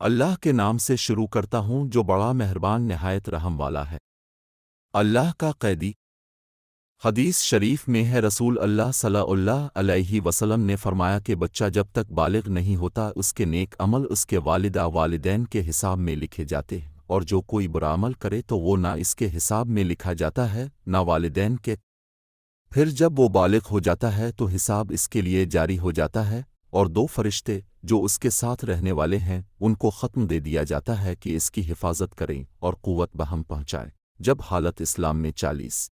اللہ کے نام سے شروع کرتا ہوں جو بڑا مہربان نہایت رحم والا ہے۔ اللہ کا قیدی۔ حدیث شریف میں ہے رسول اللہ صلی اللہ علیہ وسلم نے فرمایا کہ بچہ جب تک بالغ نہیں ہوتا اس کے نیک عمل اس کے والدہ والدین کے حساب میں لکھے جاتے ہیں، اور جو کوئی برا عمل کرے تو وہ نہ اس کے حساب میں لکھا جاتا ہے نہ والدین کے۔ پھر جب وہ بالغ ہو جاتا ہے تو حساب اس کے لیے جاری ہو جاتا ہے، اور دو فرشتے جو اس کے ساتھ رہنے والے ہیں ان کو ختم دے دیا جاتا ہے کہ اس کی حفاظت کریں اور قوت بہم پہنچائیں۔ جب حالت اسلام میں 40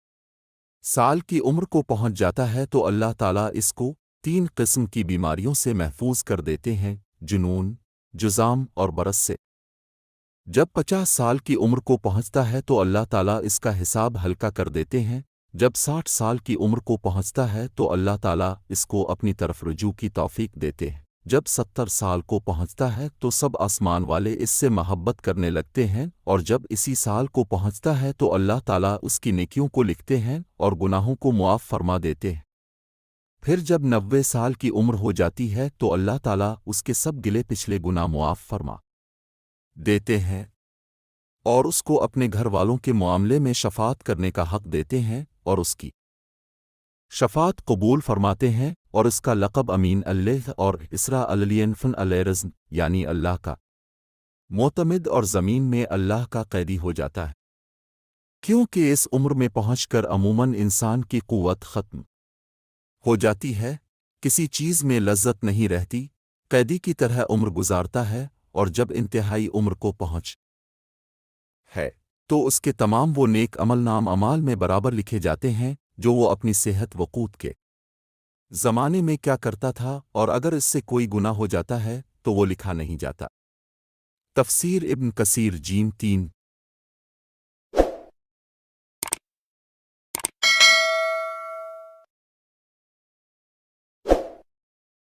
سال کی عمر کو پہنچ جاتا ہے تو اللہ تعالیٰ اس کو 3 قسم کی بیماریوں سے محفوظ کر دیتے ہیں: جنون، جزام اور برس سے۔ جب 50 سال کی عمر کو پہنچتا ہے تو اللہ تعالیٰ اس کا حساب ہلکا کر دیتے ہیں۔ جب 60 سال کی عمر کو پہنچتا ہے تو اللہ تعالیٰ اس کو اپنی طرف رجوع کی توفیق دیتے ہیں۔ جب 70 سال کو پہنچتا ہے تو سب آسمان والے اس سے محبت کرنے لگتے ہیں، اور جب اسی سال کو پہنچتا ہے تو اللہ تعالیٰ اس کی نیکیوں کو لکھتے ہیں اور گناہوں کو معاف فرما دیتے ہیں۔ پھر جب 90 سال کی عمر ہو جاتی ہے تو اللہ تعالیٰ اس کے سب گلے پچھلے گناہ معاف فرما دیتے ہیں، اور اس کو اپنے گھر والوں کے معاملے میں شفاعت کرنے کا حق دیتے ہیں، اور اس کی شفاعت قبول فرماتے ہیں، اور اس کا لقب امین اللہ اور اسرا الینفن الرزن یعنی اللہ کا معتمد اور زمین میں اللہ کا قیدی ہو جاتا ہے، کیونکہ اس عمر میں پہنچ کر عموماً انسان کی قوت ختم ہو جاتی ہے، کسی چیز میں لذت نہیں رہتی، قیدی کی طرح عمر گزارتا ہے، اور جب انتہائی عمر کو پہنچ ہے تو اس کے تمام وہ نیک عمل نام اعمال میں برابر لکھے جاتے ہیں جو وہ اپنی صحت وقوت کے زمانے میں کیا کرتا تھا، اور اگر اس سے کوئی گناہ ہو جاتا ہے تو وہ لکھا نہیں جاتا۔ تفسیر ابن کثیر جیم 3